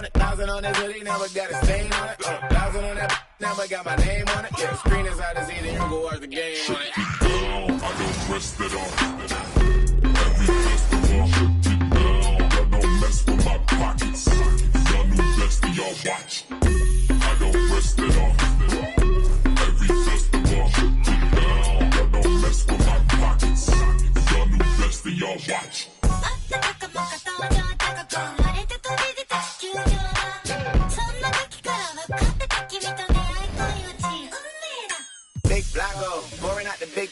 1,000 on this hoodie, never got a stain on it. 1,000 on that, never got my name on it. Yeah, the screen is out as easy, you can go watch the game on it. Down, I don't rest it off. Every festival, shut it down. I don't mess with my pockets. Y'all new bestie, y'all watch. I don't rest it off. Every festival, shut it down. I don't mess with my pockets. Y'all new bestie, y'all watch. Big Blacko, pouring out the big.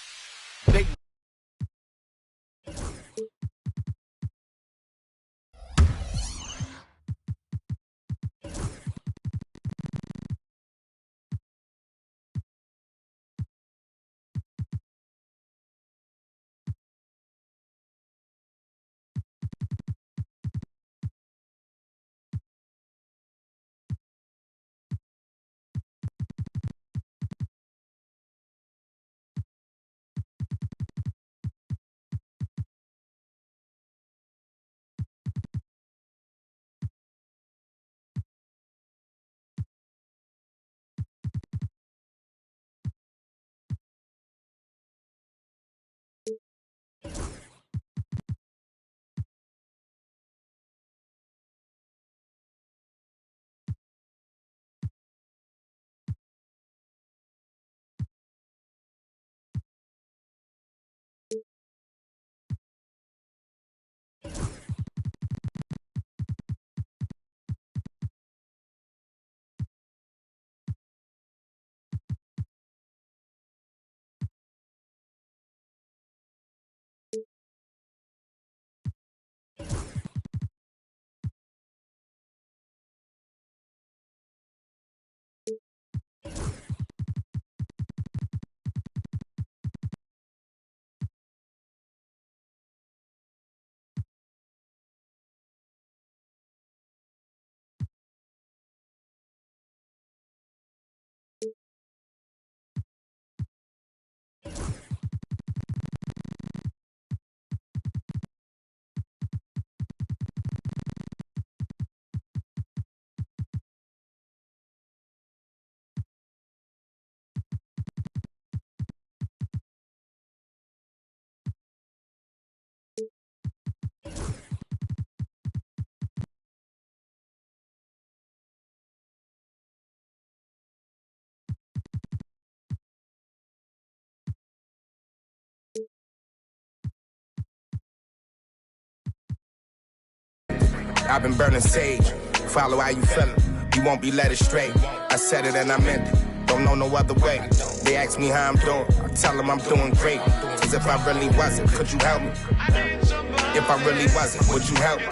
I've been burning sage. Follow how you feeling. You won't be led astray. I said it and I meant it. Don't know no other way. They ask me how I'm doing. I tell them I'm doing great. Cause if I really wasn't, could you help me? If I really wasn't, would you help me?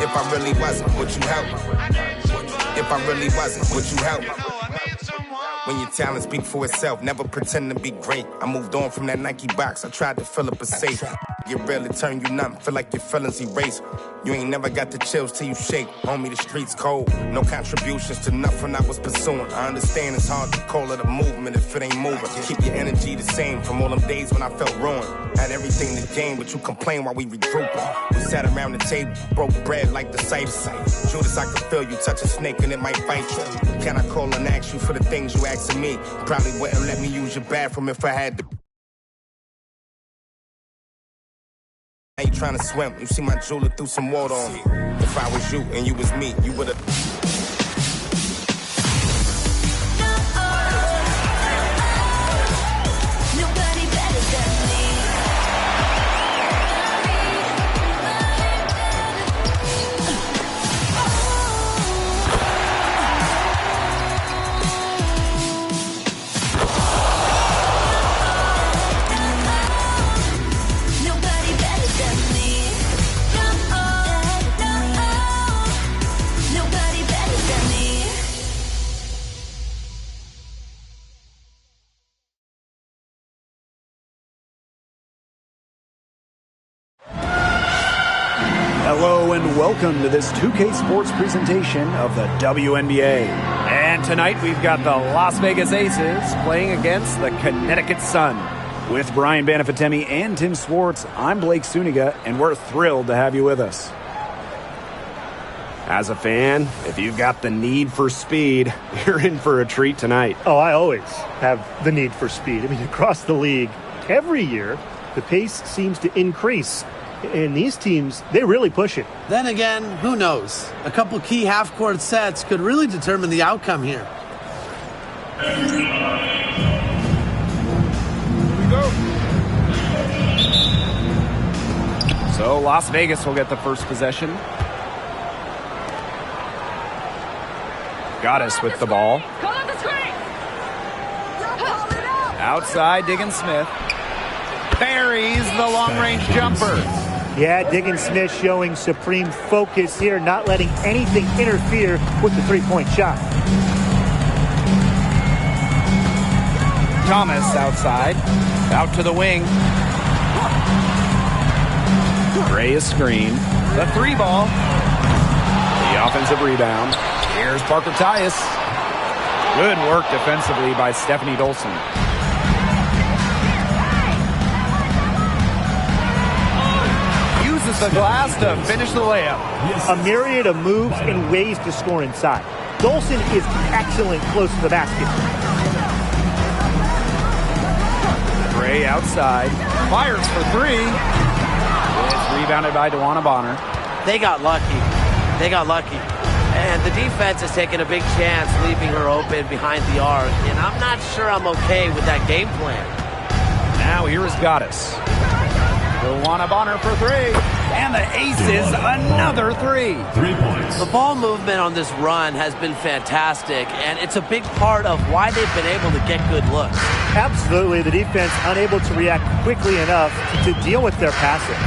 If I really wasn't, would you help me? If I really wasn't, would you help me? When your talent speak for itself, never pretend to be great. I moved on from that Nike box, I tried to fill up a safe. Get real, it turn you numb, feel like your feelings erase. You ain't never got the chills till you shake. Homie, the streets cold, no contributions to nothing I was pursuing. I understand it's hard to call it a movement if it ain't moving. Keep your energy the same from all them days when I felt ruined. Had everything to gain, but you complain while we regrouping. We sat around the table, broke bread like the Cypher. Judas, I could feel you touch a snake and it might bite you. Can I call and ask you for the things you asking me? Probably wouldn't let me use your bathroom if I had to. I ain't trying to swim. You see my jeweler threw some water on me. If I was you and you was me, you would've. Nobody better than me. Hello and welcome to this 2K Sports presentation of the WNBA. And tonight we've got the Las Vegas Aces playing against the Connecticut Sun. With Brian Banafitemi and Tim Swartz, I'm Blake Suniga, and we're thrilled to have you with us. As a fan, if you've got the need for speed, you're in for a treat tonight. Oh, I always have the need for speed. I mean, across the league, every year, the pace seems to increase. And these teams, they really push it. Then again, who knows? A couple key half-court sets could really determine the outcome here. Here we go. So Las Vegas will get the first possession. Goddess with the ball. Outside, Diggins Smith. Buries the long-range jumper. Yeah, Diggins Smith showing supreme focus here, not letting anything interfere with the three-point shot. Thomas outside. Out to the wing. Gray is screened. The three ball. The offensive rebound. Here's Parker Tyus. Good work defensively by Stephanie Dolson. Uses the glass to finish the layup. A myriad of moves and ways to score inside. Dolson is excellent close to the basket. Gray outside. Fires for three. It's rebounded by DeWanna Bonner. They got lucky. And the defense is taking a big chance leaving her open behind the arc. And I'm not sure I'm okay with that game plan. Now here is Goddess. DeWanna Bonner for three. And the aces, another three. 3 points. The ball movement on this run has been fantastic. And it's a big part of why they've been able to get good looks. Absolutely. The defense unable to react quickly enough to deal with their passing.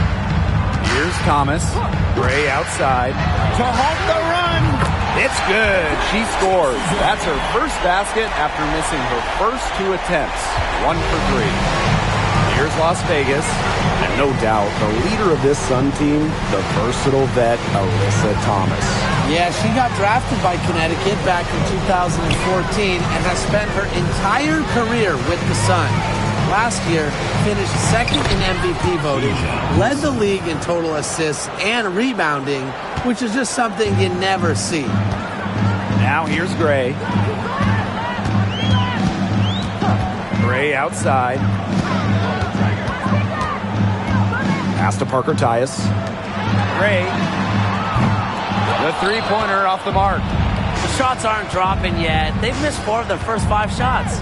Here's Thomas. Gray outside. To halt the run. It's good. She scores. That's her first basket after missing her first two attempts. 1 for 3. Here's Las Vegas. And no doubt, the leader of this Sun team, the versatile vet, Alyssa Thomas. Yeah, she got drafted by Connecticut back in 2014 and has spent her entire career with the Sun. Last year, finished second in MVP voting, led the league in total assists and rebounding, which is just something you never see. Now here's Gray. Gray outside. Pass to Parker Tyus. Gray. The three-pointer off the mark. The shots aren't dropping yet. They've missed 4 of their first 5 shots.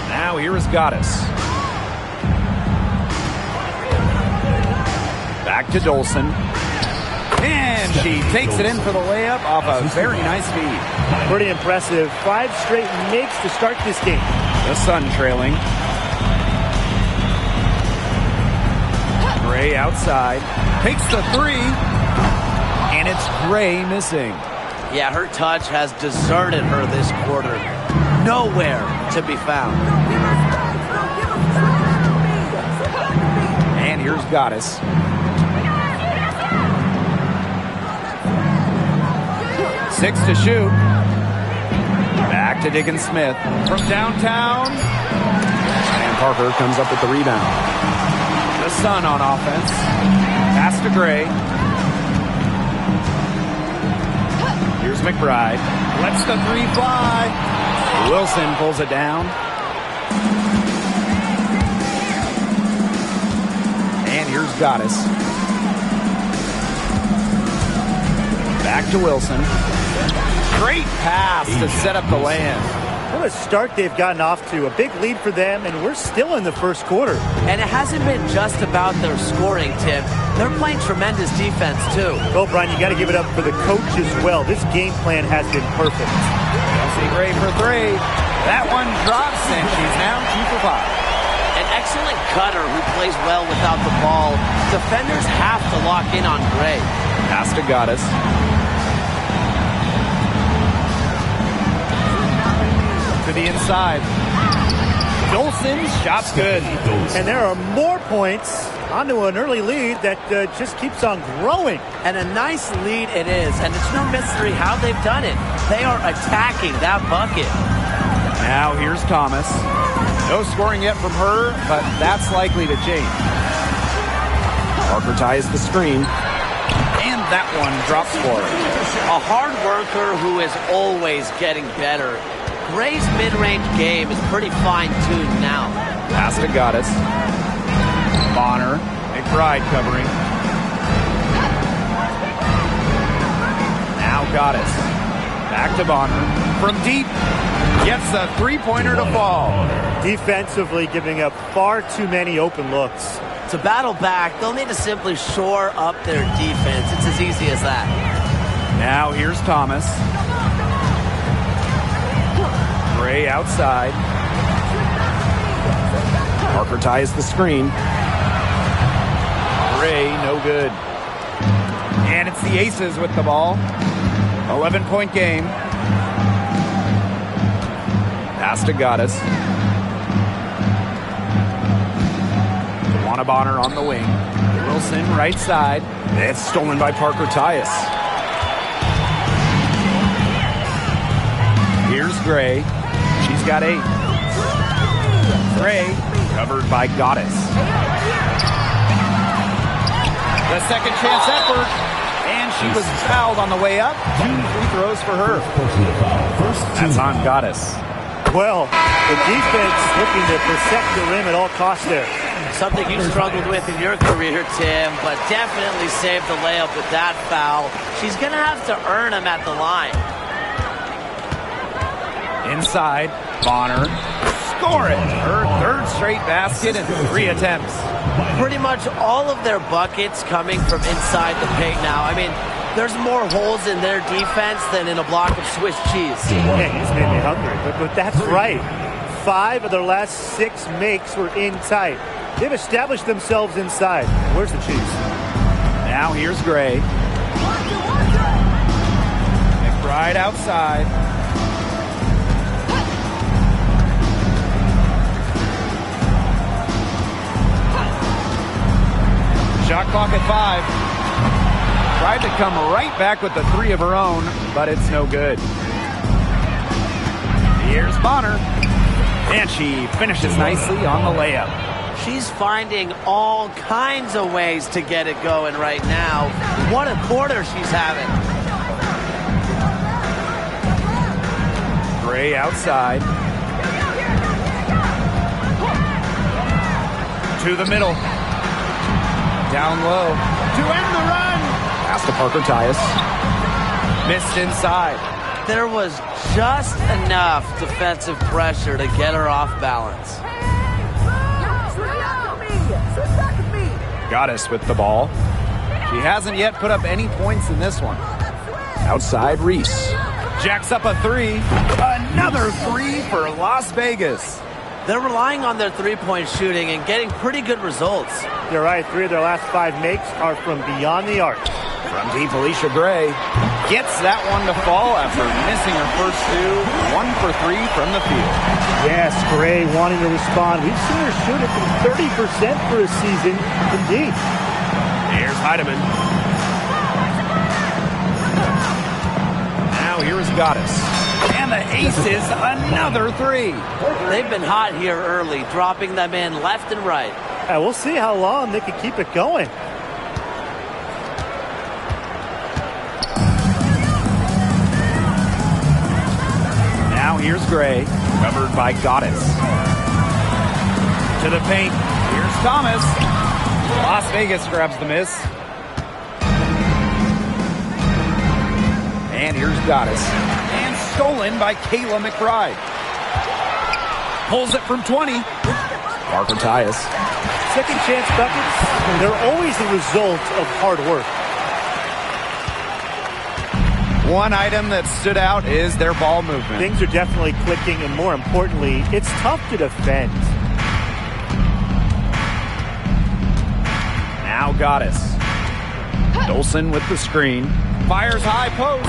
Now here is Goddess. Back to Dolson. And she takes it in for the layup off a very nice feed. Pretty impressive. 5 straight makes to start this game. The Sun trailing. Gray outside. Takes the three. And it's Gray missing. Yeah, her touch has deserted her this quarter. Nowhere to be found. And here's Goddess. Six to shoot. Back to Diggins Smith from downtown. And Parker comes up with the rebound. The Sun on offense. Pass to Gray. Here's McBride. Lets the three fly. Wilson pulls it down. And here's Goddess. Back to Wilson. Great pass to set up the land. What a start they've gotten off to. A big lead for them, and we're still in the first quarter. And it hasn't been just about their scoring, Tim. They're playing tremendous defense, too. Well, Brian, you got to give it up for the coach as well. This game plan has been perfect. Chelsea Gray for three. That one drops, and she's now 2 for 5. An excellent cutter who plays well without the ball. Defenders have to lock in on Gray. Pass to Goddess. To the inside. Dolson's shot's good. And there are more points onto an early lead that just keeps on growing. And a nice lead it is. And it's no mystery how they've done it. They are attacking that bucket. Now here's Thomas. No scoring yet from her, but that's likely to change. Parker ties the screen. And that one drops for her. A hard worker who is always getting better. Gray's mid-range game is pretty fine-tuned now. Pass to Goddess. Bonner. McBride covering. Now Goddess. Back to Bonner. From deep. Gets the three-pointer to fall. Defensively giving up far too many open looks. To battle back, they'll need to simply shore up their defense. It's as easy as that. Now here's Thomas. Gray outside. Parker ties the screen. Gray, no good. And it's the Aces with the ball. 11-point game. Pass to Goddess. Bonner on the wing. Wilson right side. It's stolen by Parker Tyus. Here's Gray. She's got 8. Gray covered by Goddess. The second chance effort. And she was fouled on the way up. 2 free throws for her. That's on Goddess. Well, the defense looking to protect the rim at all costs there. Something you struggled with in your career, Tim, but definitely saved the layup with that foul. She's going to have to earn him at the line. Inside, Bonner. Score it! Her third straight basket in 3 attempts. Pretty much all of their buckets coming from inside the paint now. I mean, there's more holes in their defense than in a block of Swiss cheese. Yeah, he's made me hungry, but that's right. 5 of their last 6 makes were in tight. They've established themselves inside. Where's the cheese? Now here's Gray. McBride outside. Shot clock at 5. Tried to come right back with the 3 of her own, but it's no good. Here's Bonner. And she finishes nicely on the layup. She's finding all kinds of ways to get it going right now. What a quarter she's having. Gray outside. To the middle. Down low. To end the run. Pass to Parker Tyus. Missed inside. There was just enough defensive pressure to get her off balance. Goddess with the ball. She hasn't yet put up any points in this one. Outside, Reese. Jacks up a 3. Another 3 for Las Vegas. They're relying on their three-point shooting and getting pretty good results. You're right. 3 of their last 5 makes are from beyond the arc. From deep, Alicia Gray gets that one to fall after missing her first 2. 1 for 3 from the field. Yes, Gray wanting to respond. We've seen her shoot it from 30% for a season. Indeed. Here's Heidemann. Now here's Goddess. And the Aces, another 3. They've been hot here early, dropping them in left and right. We'll see how long they can keep it going. Now here's Gray, covered by Goddess. To the paint, here's Thomas. Las Vegas grabs the miss. And here's Goddess. And stolen by Kayla McBride. Pulls it from 20. Parker Tyus. Second chance buckets, they're always the result of hard work. One item that stood out is their ball movement. Things are definitely clicking, and more importantly, it's tough to defend. Now Goddess. Dolson with the screen. Fires high post.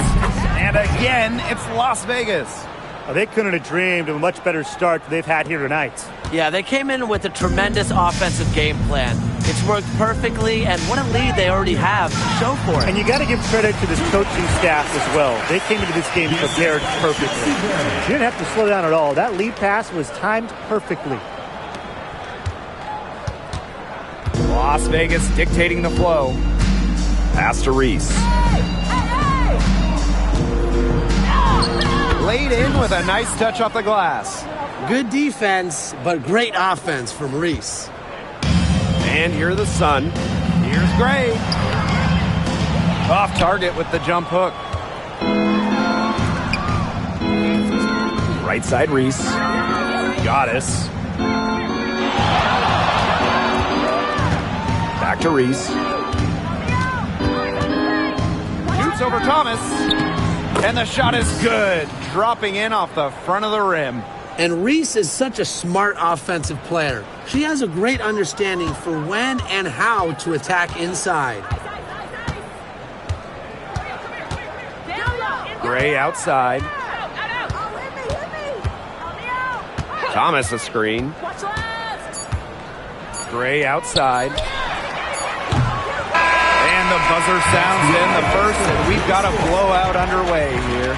And again, it's Las Vegas. They couldn't have dreamed of a much better start than they've had here tonight. Yeah, they came in with a tremendous offensive game plan. It's worked perfectly, and what a lead they already have to show for it. And you got to give credit to this coaching staff as well. They came into this game prepared perfectly. You didn't have to slow down at all. That lead pass was timed perfectly. Las Vegas dictating the flow. Pass to Reese. Laid in with a nice touch off the glass. Good defense, but great offense from Reese. And here the Sun. Here's Gray. Off target with the jump hook. Right side Reese. Goddess. Back to Reese. Shoots over Thomas. And the shot is good. Dropping in off the front of the rim. And Reese is such a smart offensive player. She has a great understanding for when and how to attack inside. Gray outside. Thomas a screen. Gray outside. And the buzzer sounds in the first, and we've got a blowout underway here.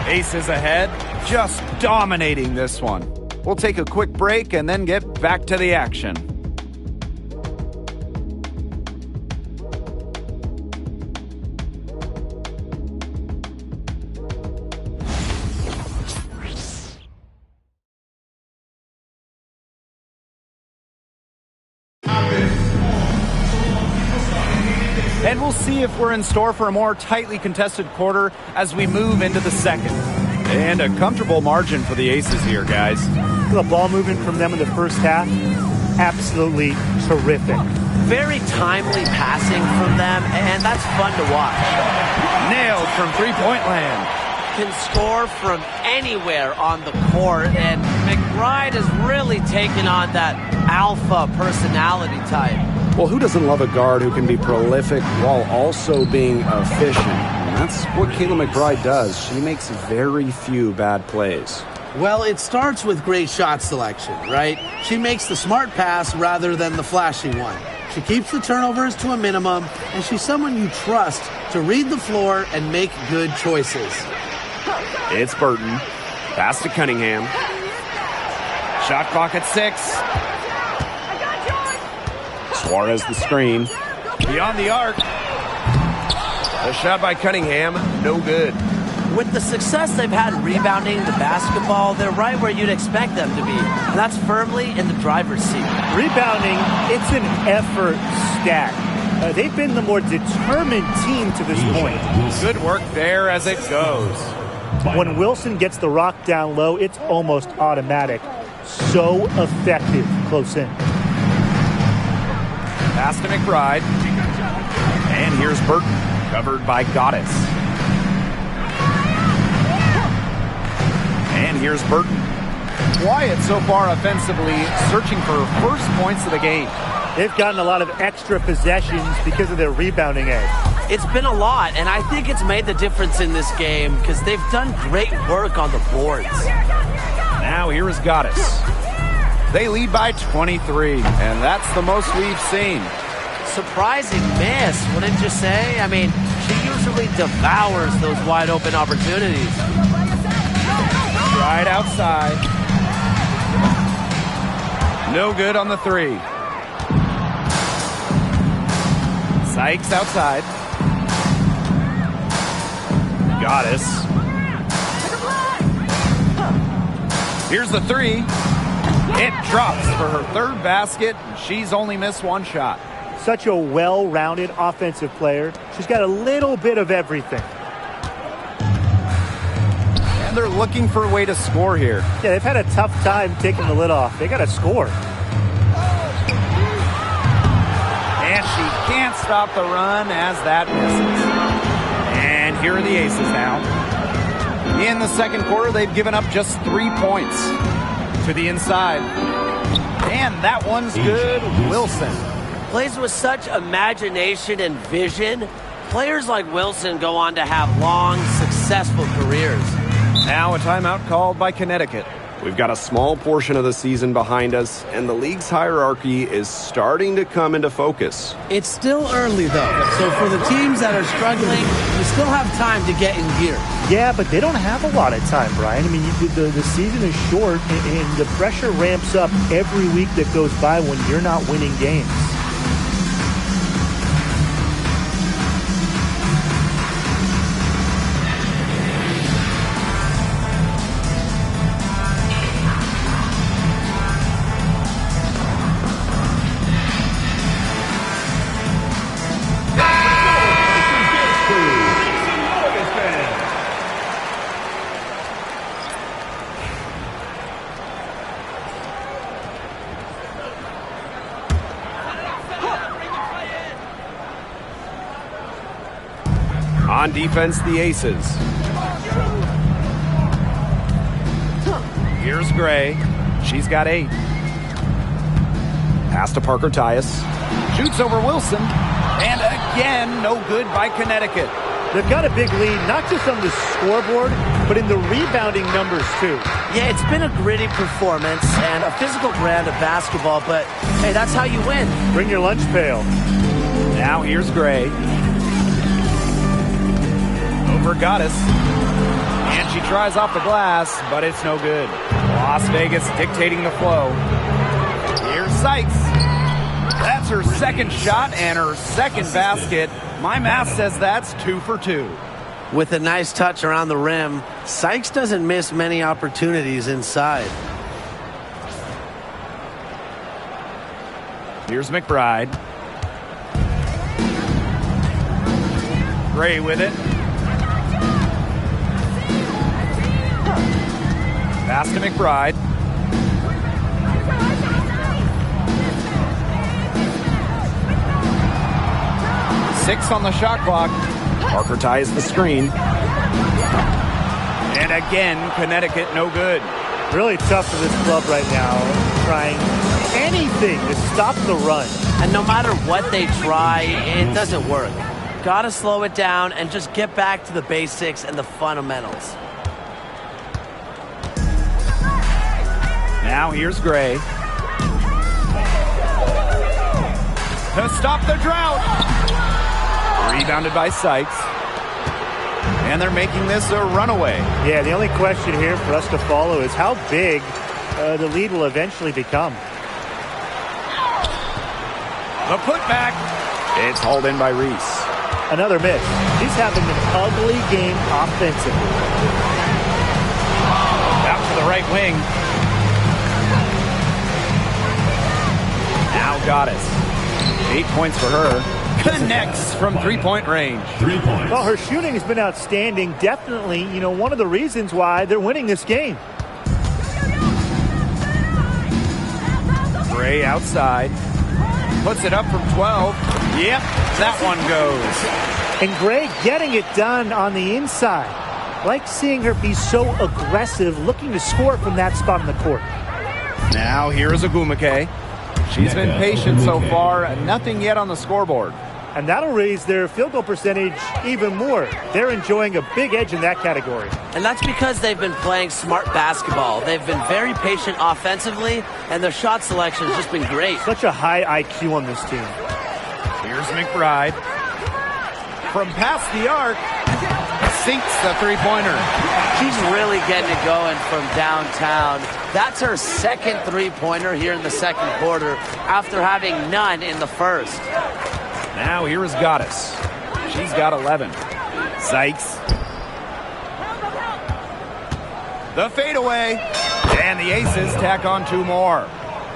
Aces ahead, just dominating this one. We'll take a quick break and then get back to the action. And we'll see if we're in store for a more tightly contested quarter as we move into the second. And a comfortable margin for the Aces here, guys. The ball movement from them in the first half, absolutely terrific. Very timely passing from them, and that's fun to watch. Nailed from three-point land. Can score from anywhere on the court, and McBride has really taken on that alpha personality type. Well, who doesn't love a guard who can be prolific while also being efficient? And that's what Kayla McBride does. She makes very few bad plays. Well, it starts with great shot selection, right? She makes the smart pass rather than the flashy one. She keeps the turnovers to a minimum, and she's someone you trust to read the floor and make good choices. It's Burton. Pass to Cunningham. Shot clock at 6. Suarez the screen. Beyond the arc. A shot by Cunningham. No good. With the success they've had rebounding the basketball, they're right where you'd expect them to be. And that's firmly in the driver's seat. Rebounding, it's an effort stack. They've been the more determined team to this point. Good work there as it goes. When Wilson gets the rock down low, it's almost automatic. So effective close in. Pass to McBride. And here's Burton, covered by Goddess. And here's Burton. Quiet so far offensively, searching for first points of the game. They've gotten a lot of extra possessions because of their rebounding edge. It's been a lot, and I think it's made the difference in this game because they've done great work on the boards. Now here is Goddess. They lead by 23, and that's the most we've seen. Surprising miss, wouldn't you say? I mean, she usually devours those wide open opportunities. Right outside. No good on the 3. Sykes outside. Goddess. Here's the 3. It drops for her third basket. She's only missed one shot. Such a well-rounded offensive player. She's got a little bit of everything. And they're looking for a way to score here. Yeah, they've had a tough time taking the lid off. They got to score. And she can't stop the run as that misses. And here are the Aces now. In the second quarter, they've given up just 3 points. To the inside. And that one's good. Wilson. Plays with such imagination and vision. Players like Wilson go on to have long, successful careers. Now a timeout called by Connecticut. We've got a small portion of the season behind us, and the league's hierarchy is starting to come into focus. It's still early, though, so for the teams that are struggling, you still have time to get in gear. Yeah, but they don't have a lot of time, Brian. I mean, the season is short, and the pressure ramps up every week that goes by when you're not winning games. On defense, the Aces. Here's Gray. She's got 8. Pass to Parker Tyus. Shoots over Wilson. And again, no good by Connecticut. They've got a big lead, not just on the scoreboard, but in the rebounding numbers, too. Yeah, it's been a gritty performance and a physical brand of basketball, but, hey, that's how you win. Bring your lunch pail. Now here's Gray. Over Goddess. And she tries off the glass, but it's no good. Las Vegas dictating the flow. Here's Sykes. That's her second shot and her second basket. My math says that's 2 for 2. With a nice touch around the rim, Sykes doesn't miss many opportunities inside. Here's McBride. Gray with it. Pass to McBride. Six on the shot clock. Parker ties the screen. And again, Connecticut no good. Really tough for this club right now, trying anything to stop the run. And no matter what they try, it doesn't work. Gotta slow it down and just get back to the basics and the fundamentals. Now here's Gray. To stop the drought. Rebounded by Sykes. And they're making this a runaway. Yeah, the only question here for us to follow is how big the lead will eventually become. The putback. It's hauled in by Reese. Another miss. He's having an ugly game offensively. Out to the right wing. Now Goddess. 8 points for her. Connects from three-point range. 3 points. Well, her shooting has been outstanding. Definitely, one of the reasons why they're winning this game. Gray outside. Puts it up from 12. Yep, that one goes. And Gray getting it done on the inside. Like seeing her be so aggressive, looking to score from that spot in the court. Now here's Agumake. She's been patient so far. Nothing yet on the scoreboard. And that'll raise their field goal percentage even more. They're enjoying a big edge in that category. And that's because they've been playing smart basketball. They've been very patient offensively, and their shot selection has just been great. Such a high IQ on this team. Here's McBride. From past the arc, sinks the three-pointer. She's really getting it going from downtown. That's her second three-pointer here in the second quarter after having none in the first. Now here is Goddess. She's got 11. Sykes. The fadeaway. And the Aces tack on 2 more.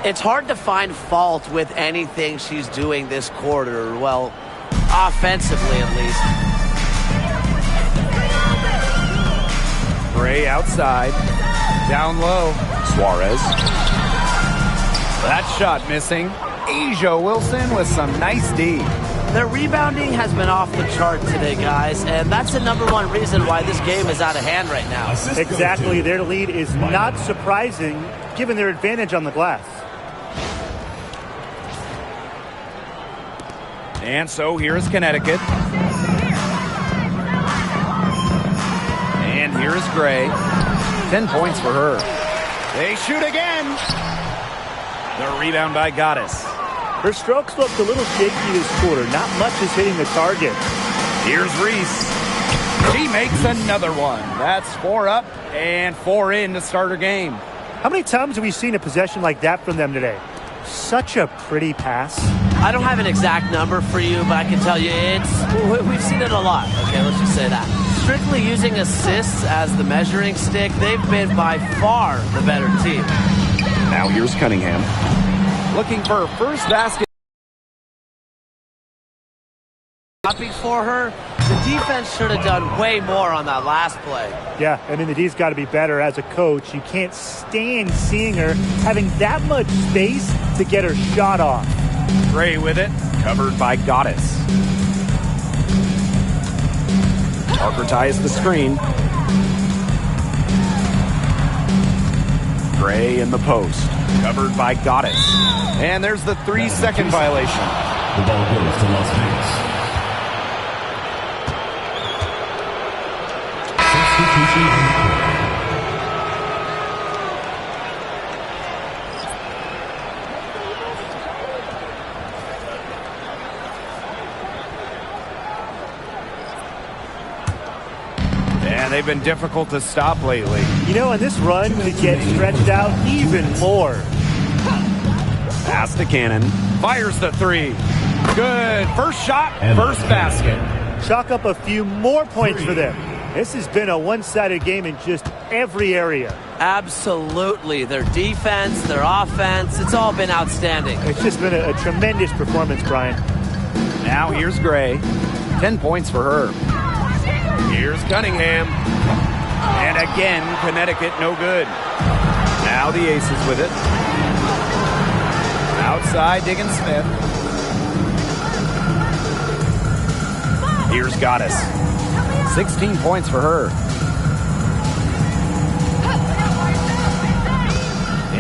It's hard to find fault with anything she's doing this quarter. Well, offensively at least. Gray outside. Down low. Suarez. That shot missing. Asia Wilson with some nice D. Their rebounding has been off the chart today, guys, and that's the #1 reason why this game is out of hand right now. Exactly. Their lead is not surprising given their advantage on the glass. And so here is Connecticut. And here is Gray. 10 points for her. They shoot again. The rebound by Goddess. Her strokes looked a little shaky this quarter. Not much is hitting the target. Here's Reese. She makes another one. That's 4 up and 4 in to start her game. How many times have we seen a possession like that from them today? Such a pretty pass. I don't have an exact number for you, but I can tell you we've seen it a lot. Okay, let's just say that. Strictly using assists as the measuring stick, they've been by far the better team. Now here's Cunningham. Looking for her first basket. For her, the defense should have done way more on that last play. Yeah, I mean, the D's got to be better as a coach. You can't stand seeing her having that much space to get her shot off. Gray with it, covered by Goddess. Parker ties the screen. Gray in the post. Covered by Goddess. And there's the 3-second violation. The ball goes to Las Vegas. Substitution on the court. And they've been difficult to stop lately. You know, and this run could get stretched out even more. Pass to Cannon. Fires the 3. Good. First shot, first basket. Chalk up a few more points for them. This has been a one-sided game in just every area. Absolutely. Their defense, their offense, it's all been outstanding. It's just been a tremendous performance, Brian. Now here's Gray. 10 points for her. Here's Cunningham. And again, Connecticut no good. Now the Aces with it. Outside, Diggins Smith. Here's Goddess. 16 points for her.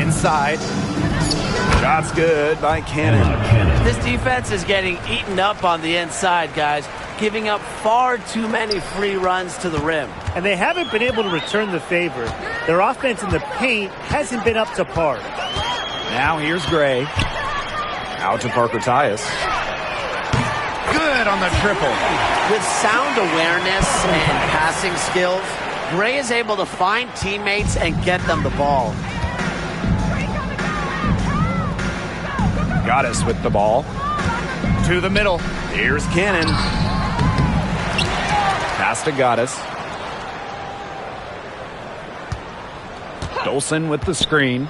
Inside. Shot's good by Cannon. This defense is getting eaten up on the inside, guys. Giving up far too many free runs to the rim. And they haven't been able to return the favor. Their offense in the paint hasn't been up to par. Now here's Gray. Out to Parker Tyus. Good on the triple. With sound awareness and passing skills, Gray is able to find teammates and get them the ball. Goddess with the ball. To the middle. Here's Cannon. Pass to Goddess. Dolson with the screen.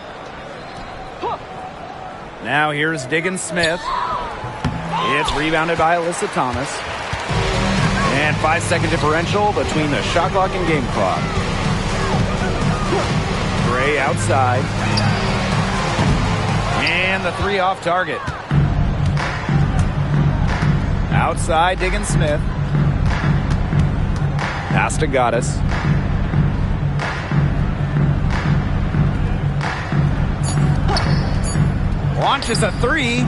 Now here's Diggins Smith. It's rebounded by Alyssa Thomas. And 5-second differential between the shot clock and game clock. Gray outside. And the 3 off target. Outside, Diggins Smith. Pass to Goddess. Launches a 3.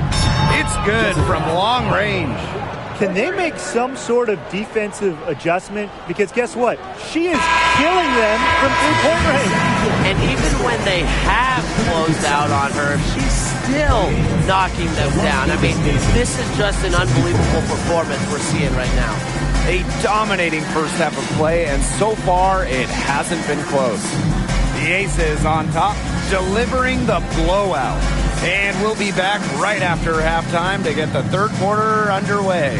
It's good from long range. Can they make some sort of defensive adjustment? Because guess what? She is killing them from three-point range. And even when they have closed out on her, she's still knocking them down. I mean, this is just an unbelievable performance we're seeing right now. A dominating first half of play, and so far it hasn't been close. The Aces on top, delivering the blowout. And we'll be back right after halftime to get the third quarter underway.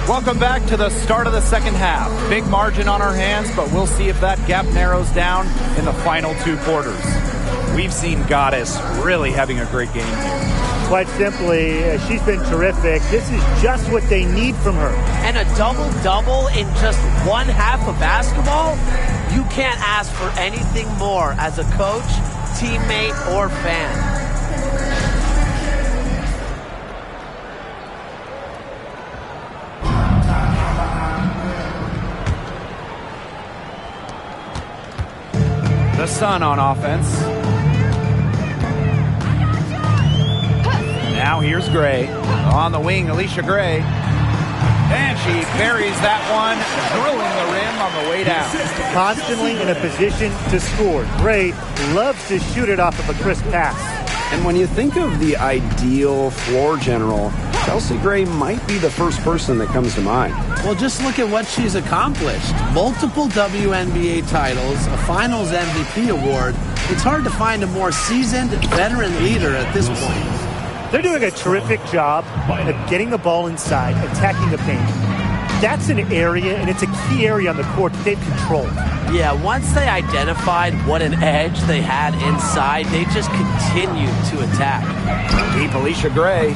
Welcome back to the start of the second half. Big margin on our hands, but we'll see if that gap narrows down in the final 2 quarters. We've seen Goddess really having a great game here. Quite simply, she's been terrific. This is just what they need from her. And a double-double in just one half of basketball? You can't ask for anything more as a coach, teammate, or fan. The Sun on offense. Now here's Gray. On the wing, Alicia Gray. And she buries that one, drilling the rim on the way down. Constantly in a position to score. Gray loves to shoot it off of a crisp pass. And when you think of the ideal floor general, Chelsea Gray might be the first person that comes to mind. Well, just look at what she's accomplished. Multiple WNBA titles, a Finals MVP award. It's hard to find a more seasoned veteran leader at this point. They're doing a terrific job of getting the ball inside, attacking the paint. that's an area, and it's a key area on the court that they've controlled. Yeah, once they identified what an edge they had inside, they just continued to attack. Deep Alicia Gray.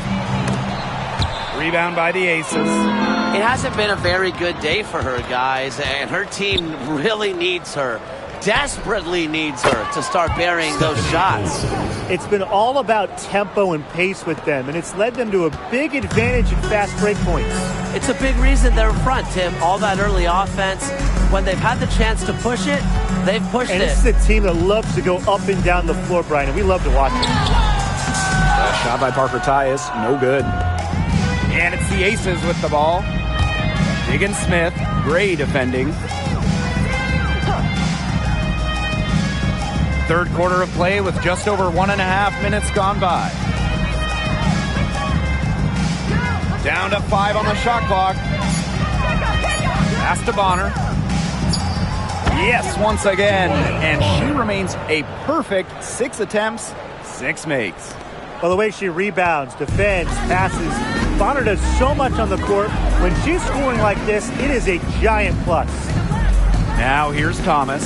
Rebound by the Aces. It hasn't been a very good day for her, guys, and her team really needs her. Desperately needs her to start burying those shots. It's been all about tempo and pace with them, and it's led them to a big advantage in fast break points. It's a big reason they're in front, Tim. All that early offense, when they've had the chance to push it, they've pushed and it. And this is a team that loves to go up and down the floor, Brian, and we love to watch it. Shot by Parker Tyus, no good. And it's the Aces with the ball. Diggins Smith, Gray defending. Third quarter of play with just over 1.5 minutes gone by. Down to 5 on the shot clock. Pass to Bonner. Yes, once again. And she remains a perfect 6 attempts, 6 makes. Well, the way she rebounds, defends, passes, Bonner does so much on the court. When she's scoring like this, it is a giant plus. Now here's Thomas.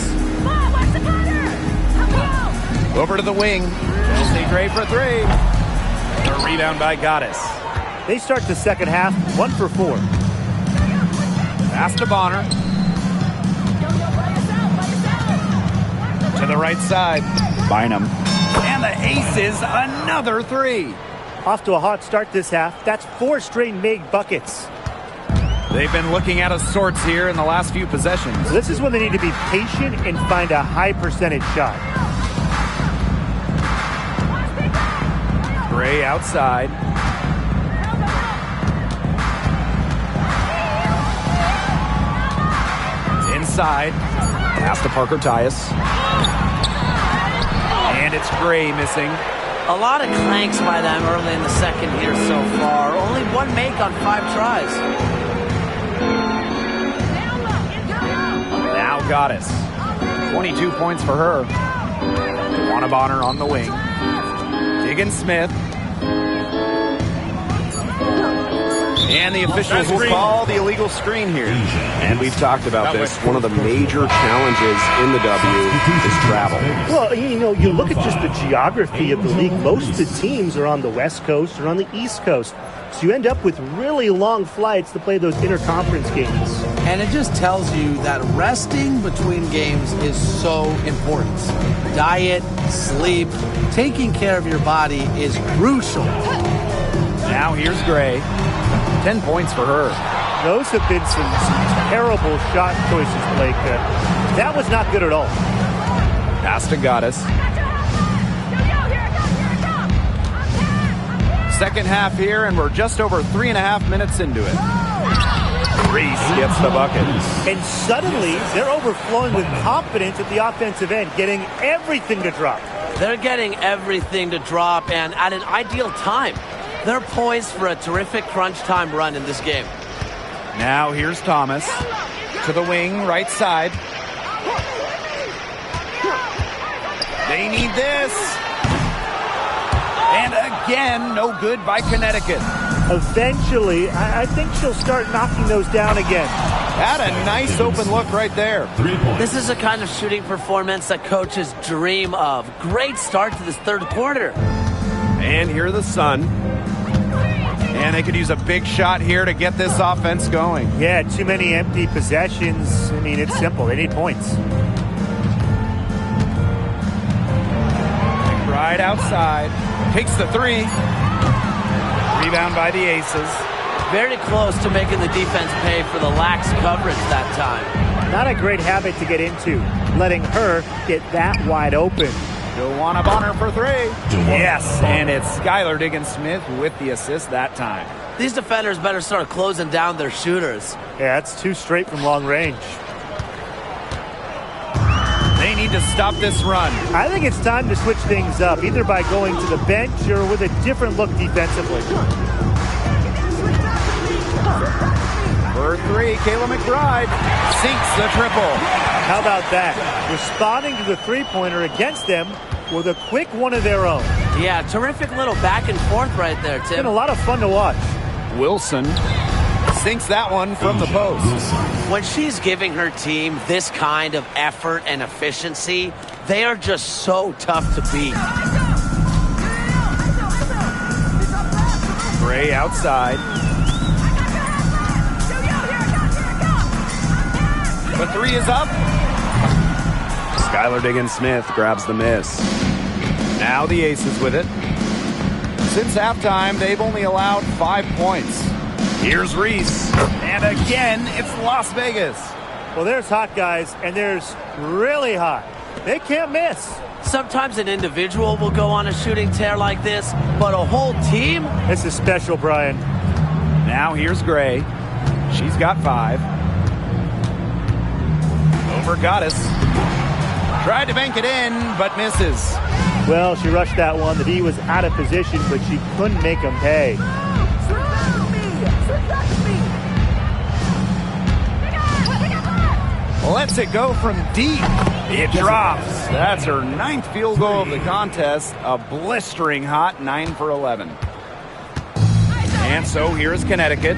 Over to the wing. Chelsea Gray for 3. A rebound by Goddess. They start the second half 1 for 4. Pass to Bonner. To the right side. Bynum. And the Aces, another 3. Off to a hot start this half. That's 4 straight made buckets. They've been looking out of sorts here in the last few possessions. This is when they need to be patient and find a high percentage shot. Gray outside. Inside. Pass to Parker Tyus. And it's Gray missing. A lot of clanks by them early in the second here so far. Only 1 make on 5 tries. Now Goddess. 22 points for her. Juana Bonner on the wing. Diggins Smith. And the officials will call the illegal screen here. And we've talked about this. One of the major challenges in the W is travel. Well, you know, you look at just the geography of the league. Most of the teams are on the West Coast or on the East Coast. So you end up with really long flights to play those interconference games. And it just tells you that resting between games is so important. Diet, sleep, taking care of your body is crucial. Now here's Gray. 10 points for her. Those have been some terrible shot choices, Blake. That was not good at all. Pass to Goddess. Second half here, and we're just over 3.5 minutes into it. Reese gets the bucket. And suddenly, they're overflowing with confidence at the offensive end, getting everything to drop. They're getting everything to drop, and at an ideal time. They're poised for a terrific crunch time run in this game. Now here's Thomas. To the wing, right side. They need this. And again, no good by Connecticut. Eventually, I think she'll start knocking those down again. Had a nice open look right there. This is a kind of shooting performance that coaches dream of. Great start to this third quarter. And here the Sun. And they could use a big shot here to get this offense going. Yeah, too many empty possessions. I mean, it's simple. They need points. Right outside. Takes the 3. Rebound by the Aces. Very close to making the defense pay for the lax coverage that time. Not a great habit to get into, letting her get that wide open. Juana Bonner for 3. Yes, and it's Skylar Diggins Smith with the assist that time. These defenders better start closing down their shooters. Yeah, that's 2 straight from long range. They need to stop this run. I think it's time to switch things up, either by going to the bench or with a different look defensively. For 3, Kayla McBride sinks the triple. How about that? Responding to the three-pointer against them with a quick one of their own. Yeah, terrific little back and forth right there, It's been Tim. a lot of fun to watch. Wilson sinks that one from the post. When she's giving her team this kind of effort and efficiency, they are just so tough to beat. Gray outside. The three is up. Skylar Diggins-Smith grabs the miss. Now the Aces with it. Since halftime, they've only allowed 5 points. Here's Reese. And again, it's Las Vegas. Well, there's hot, guys, and there's really hot. They can't miss. Sometimes an individual will go on a shooting tear like this, but a whole team? This is special, Brian. Now here's Gray. She's got 5. Over Goddess. Tried to bank it in, but misses. Well, she rushed that one. The D was out of position, but she couldn't make them pay. Lets it go from deep. It drops. That's her 9th field goal of the contest. A blistering hot 9 for 11. And so here's Connecticut.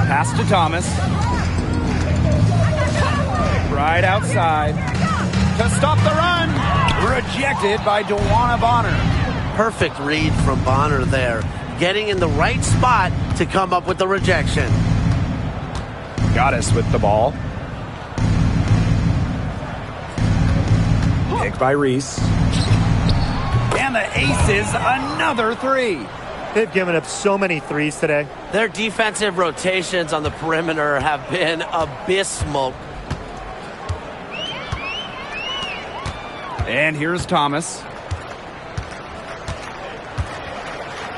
Pass to Thomas. Right outside. To stop the run. Rejected by DeWanna Bonner. Perfect read from Bonner there. Getting in the right spot to come up with the rejection. Goddess with the ball. Pick by Reese. And the Aces, another 3. They've given up so many threes today. Their defensive rotations on the perimeter have been abysmal. And here's Thomas.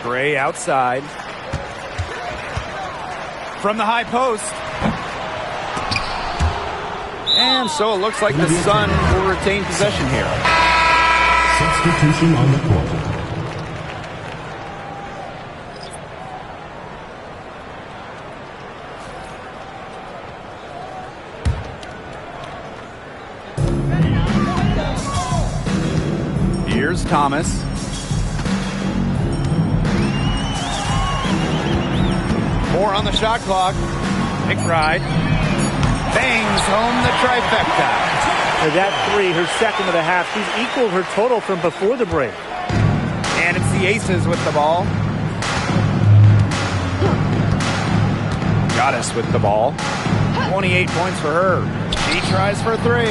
Gray outside. From the high post. And so it looks like the Sun will retain possession here. Substitution on the court. Here's Thomas. Four on the shot clock. McBride bangs home the trifecta. For that 3, her second of the half, she's equaled her total from before the break. And it's the Aces with the ball. Goddess with the ball. 28 points for her. She tries for 3.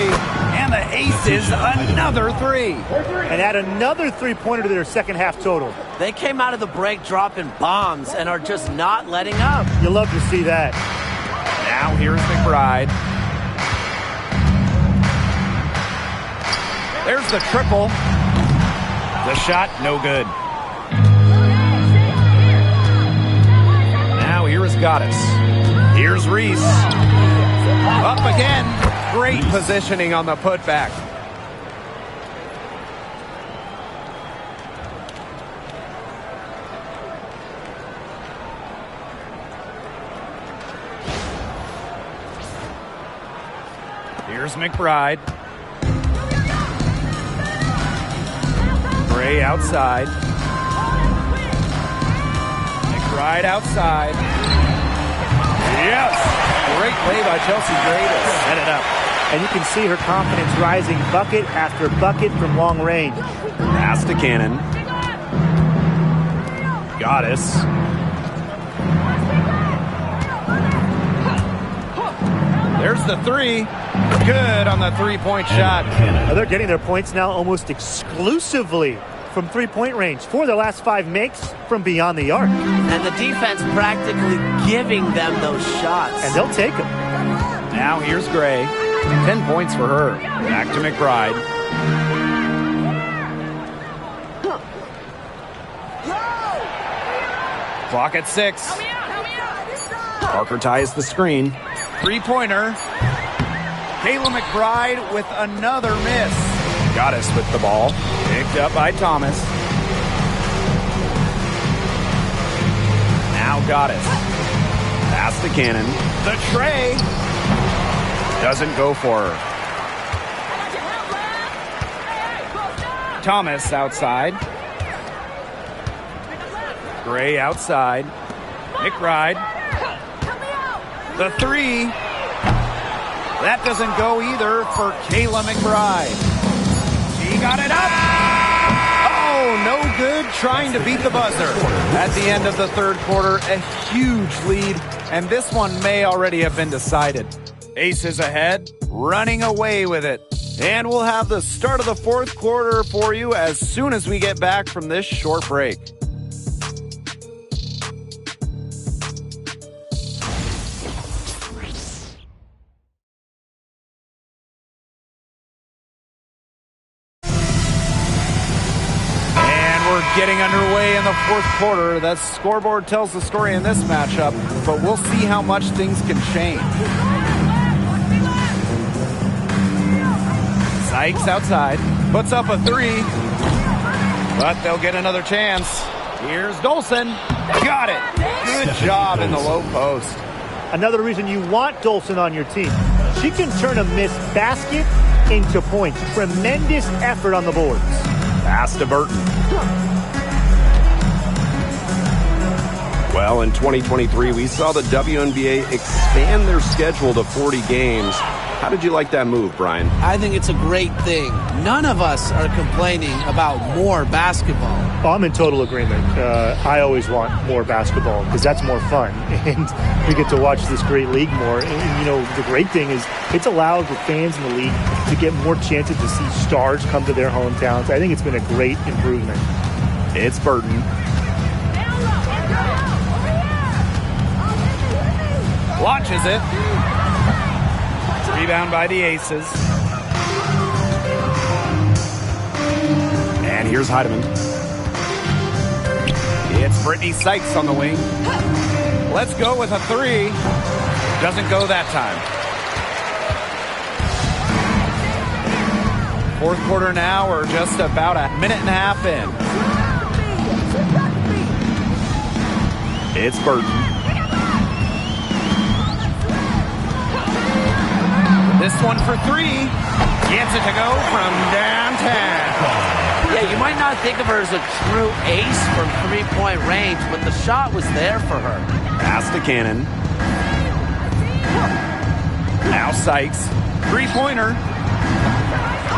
And the Aces, another 3. And add another 3-pointer to their second half total. They came out of the break dropping bombs and are just not letting up. You love to see that. Now here's McBride. There's the triple. The shot, no good. Now here is Goddess. Here's Reese. Up again. Great positioning on the putback. Here's McBride. Gray outside. McBride outside. Yes! Great play by Chelsea Gray to set it up. And you can see her confidence rising bucket after bucket from long range. Pass to Cannon. Goddess. There's the 3. Good on the 3-point shot. Now they're getting their points now almost exclusively from 3-point range. 4 of their last 5 makes from beyond the arc. And the defense practically giving them those shots. And they'll take them. Now here's Gray. 10 points for her. Back to McBride. Clock at 6. Parker ties the screen. 3-pointer. Kayla McBride with another miss. Goddess with the ball. Picked up by Thomas. Now Goddess. Pass to Cannon. The tray. Doesn't go for her. Thomas outside. Gray outside. McBride. The three. That doesn't go either for Kayla McBride. She got it up. Oh, no good, trying to beat the buzzer. At the end of the third quarter, a huge lead, and this one may already have been decided. Aces ahead, running away with it. And we'll have the start of the fourth quarter for you as soon as we get back from this short break. Getting underway in the fourth quarter. The scoreboard tells the story in this matchup, but we'll see how much things can change. Sykes outside, puts up a three, but they'll get another chance. Here's Dolson. Got it. Good job in the low post. Another reason you want Dolson on your team. She can turn a missed basket into points. Tremendous effort on the boards. Pass to Burton. Well, in 2023, we saw the WNBA expand their schedule to 40 games. How did you like that move, Brian? I think it's a great thing. None of us are complaining about more basketball. Oh, I'm in total agreement. I always want more basketball because that's more fun. And we get to watch this great league more. And, you know, the great thing is it's allowed the fans in the league to get more chances to see stars come to their hometowns. I think it's been a great improvement. It's Burton. Launches it. Rebound by the Aces. And here's Heidemann. It's Brittany Sykes on the wing. Let's go with a three. Doesn't go that time. Fourth quarter now. We're just about a minute and a half in. It's Burton. This one for three. Gets it to go from downtown. Yeah, you might not think of her as a true ace from three-point range, but the shot was there for her. Pass to Cannon. Now Sykes. Three-pointer.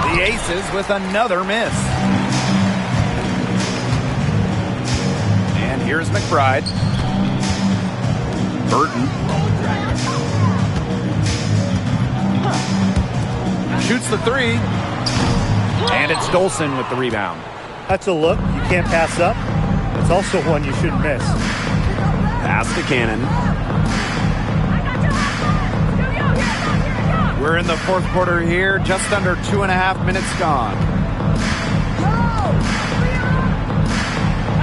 The Aces with another miss. And here's McBride. Burton. Shoots the three. And it's Dolson with the rebound. That's a look you can't pass up. It's also one you shouldn't miss. Pass to Cannon. We're in the fourth quarter here. Just under 2.5 minutes gone.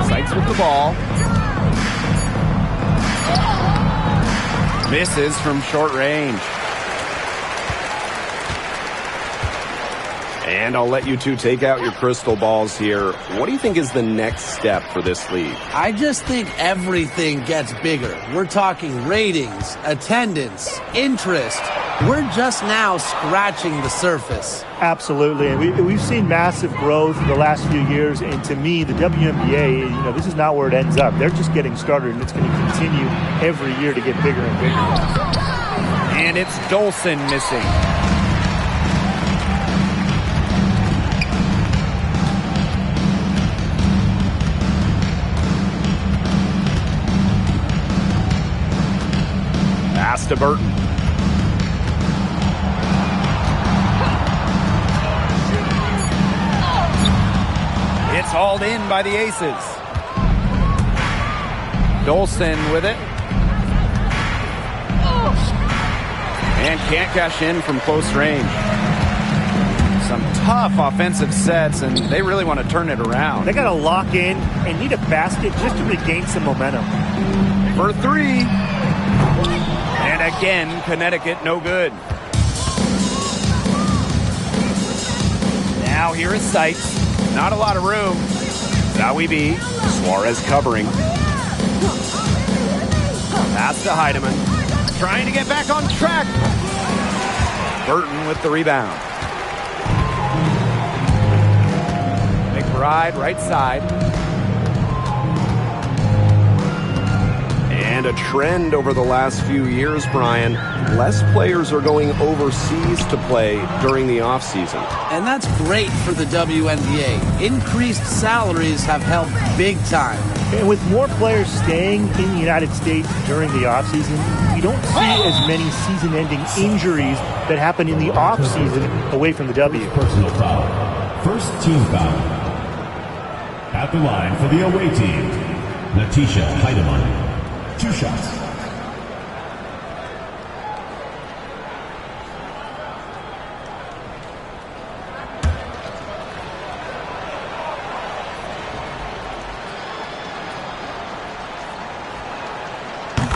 Sykes with the ball. Misses from short range. And I'll let you two take out your crystal balls here. What do you think is the next step for this league? I just think everything gets bigger. We're talking ratings, attendance, interest. We're just now scratching the surface. Absolutely. And we've seen massive growth in the last few years. And to me, the WNBA, this is not where it ends up. They're just getting started, and it's going to continue every year to get bigger and bigger. And it's Dolson missing. Pass to Burton. It's hauled in by the Aces. Dolson with it. And can't cash in from close range. Some tough offensive sets, and they really want to turn it around. They got to lock in and need a basket just to regain some momentum. For three. And again, Connecticut no good. Now here is Sykes. Not a lot of room. Zowie B. Suarez covering. Pass to Heidemann. Trying to get back on track. Burton with the rebound. McBride right side. And a trend over the last few years, Brian, less players are going overseas to play during the offseason. And that's great for the WNBA. Increased salaries have helped big time. And with more players staying in the United States during the offseason, you don't see as many season-ending injuries that happen in the offseason away from the W. Personal foul. First team foul. At the line for the away team, Natisha Heidemann. 2 shots.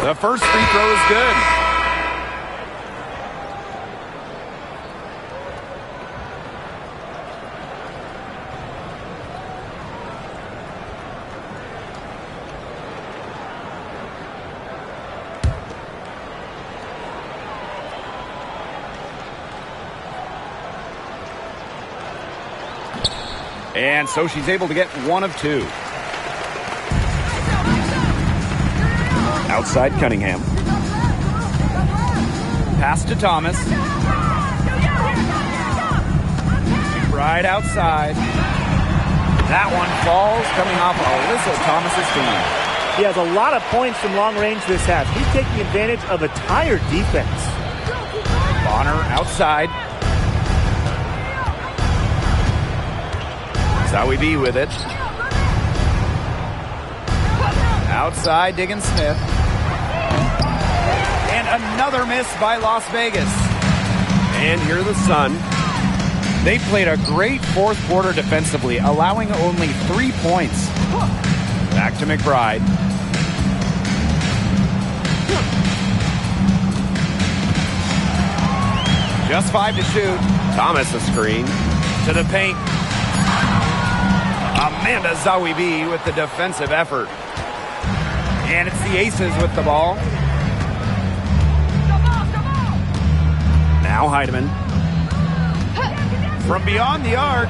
The first free throw is good. And so she's able to get 1 of 2. Outside Cunningham. Pass to Thomas. Right outside. That one falls, coming off Alyssa Thomas's team. He has a lot of points from long range this half. He's taking advantage of a tired defense. Bonner outside. Zowie B with it. Outside, Diggins Smith. And another miss by Las Vegas. And here the Sun. They played a great fourth quarter defensively, allowing only 3 points. Back to McBride. Just 5 to shoot. Thomas a screen. To the paint. Amanda Zowie B with the defensive effort. And it's the Aces with the ball. Now Heidemann. From beyond the arc,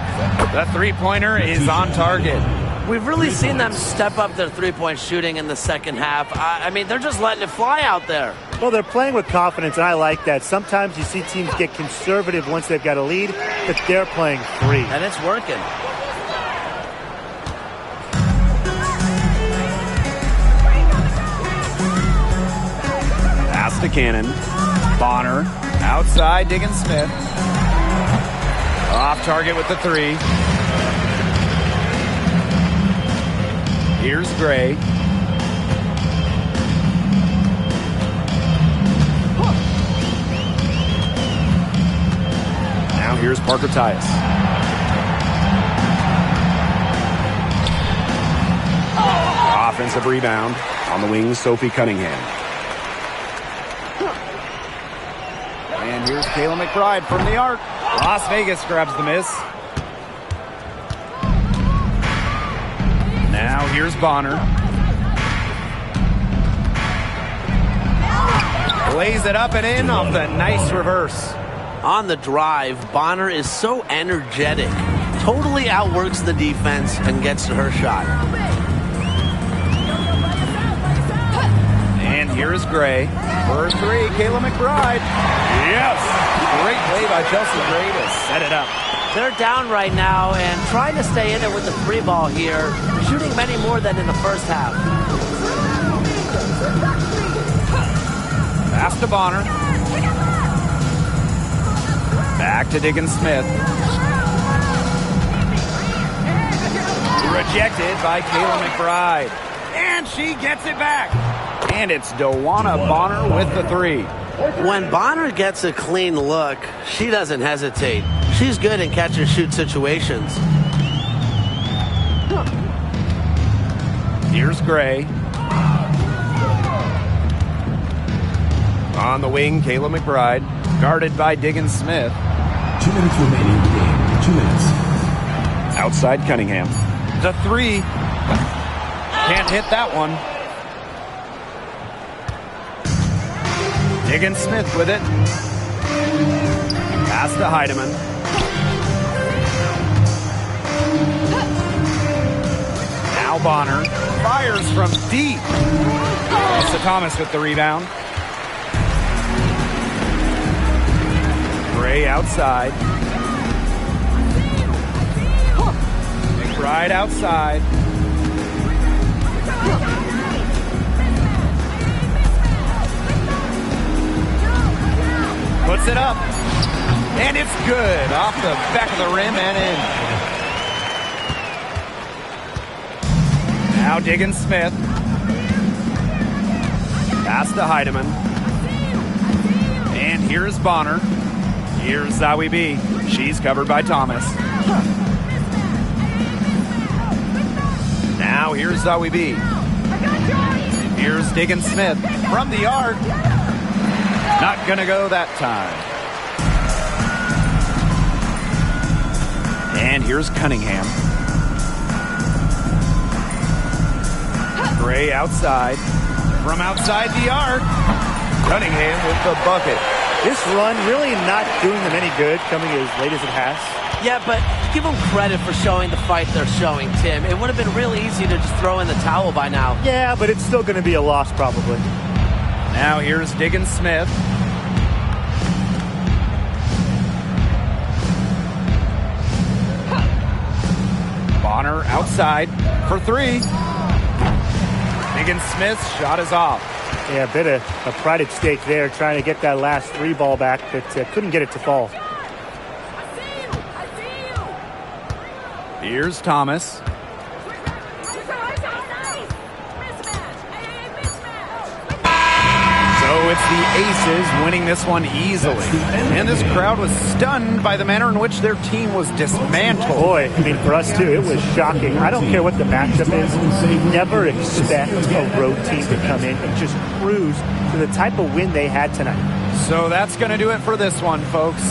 the three-pointer is on target. We've really seen them step up their three-point shooting in the second half. I mean, they're just letting it fly out there. Well, they're playing with confidence, and I like that. Sometimes you see teams get conservative once they've got a lead, but they're playing free. And it's working. Pass to Cannon. Bonner. Outside, Diggins Smith. Off target with the 3. Here's Gray. Now here's Parker Tyus. Offensive rebound. On the wing, Sophie Cunningham. And here's Kayla McBride from the arc. Las Vegas grabs the miss. Now here's Bonner. Lays it up and in off the nice reverse. On the drive, Bonner is so energetic. Totally outworks the defense and gets to her shot. And here's Gray. For 3, Kayla McBride. Yes! Great play by Chelsea Gray to set it up. They're down right now and trying to stay in it with the 3 ball here, shooting many more than in the first half. Pass to Bonner. Back to Diggins Smith. Rejected by Kayla McBride. And she gets it back. And it's Dewana Bonner with the 3. When Bonner gets a clean look, she doesn't hesitate. She's good in catch and shoot situations. Here's Gray. On the wing, Kayla McBride. Guarded by Diggins Smith. 2 minutes remaining in the game. 2 minutes. Outside Cunningham. The 3. Can't hit that one. Diggins Smith with it. Pass to Heidemann. Now Bonner fires from deep. Lisa Thomas with the rebound. Gray outside. McBride outside. Puts it up. And it's good. Off the back of the rim and in. Now Diggins Smith. Pass to Heidemann. And here's Bonner. Here's Zawi B. She's covered by Thomas. Now here's Zawi B. Here's Diggins Smith from the arc. Not gonna go that time. And here's Cunningham. Gray outside. From outside the arc. Cunningham with the bucket. This run really not doing them any good, coming as late as it has. Yeah, but give them credit for showing the fight they're showing, Tim. It would have been real easy to just throw in the towel by now. Yeah, but it's still going to be a loss probably. Now here's Diggins Smith. Bonner outside for three. Diggins Smith's shot is off. Yeah, a bit of a pride at stake there, trying to get that last three ball back, but couldn't get it to fall. Here's Thomas. So it's the Aces winning this one easily. And this crowd was stunned by the manner in which their team was dismantled. Boy, I mean, for us too, it was shocking. I don't care what the matchup is. Never expect a road team to come in and just cruise to the type of win they had tonight. So that's going to do it for this one, folks.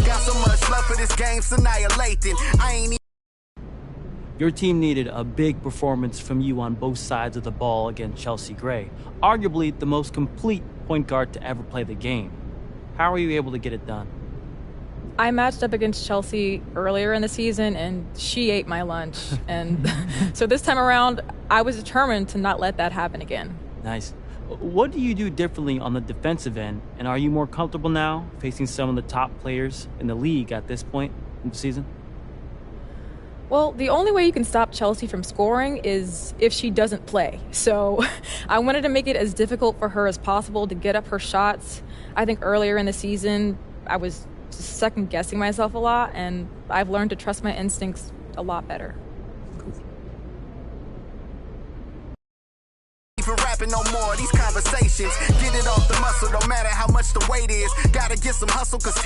Got so much love for this game, it's annihilating. I ain't. Your team needed a big performance from you on both sides of the ball against Chelsea Gray, arguably the most complete point guard to ever play the game. How were you able to get it done? I matched up against Chelsea earlier in the season, and she ate my lunch. And so this time around, I was determined to not let that happen again. Nice. What do you do differently on the defensive end, and are you more comfortable now facing some of the top players in the league at this point in the season? Well, the only way you can stop Chelsea from scoring is if she doesn't play. So I wanted to make it as difficult for her as possible to get up her shots. I think earlier in the season, I was just second-guessing myself a lot, and I've learned to trust my instincts a lot better. Rapping no more of these conversations. Get it off the muscle, no matter how much the weight is. Gotta get some hustle, cause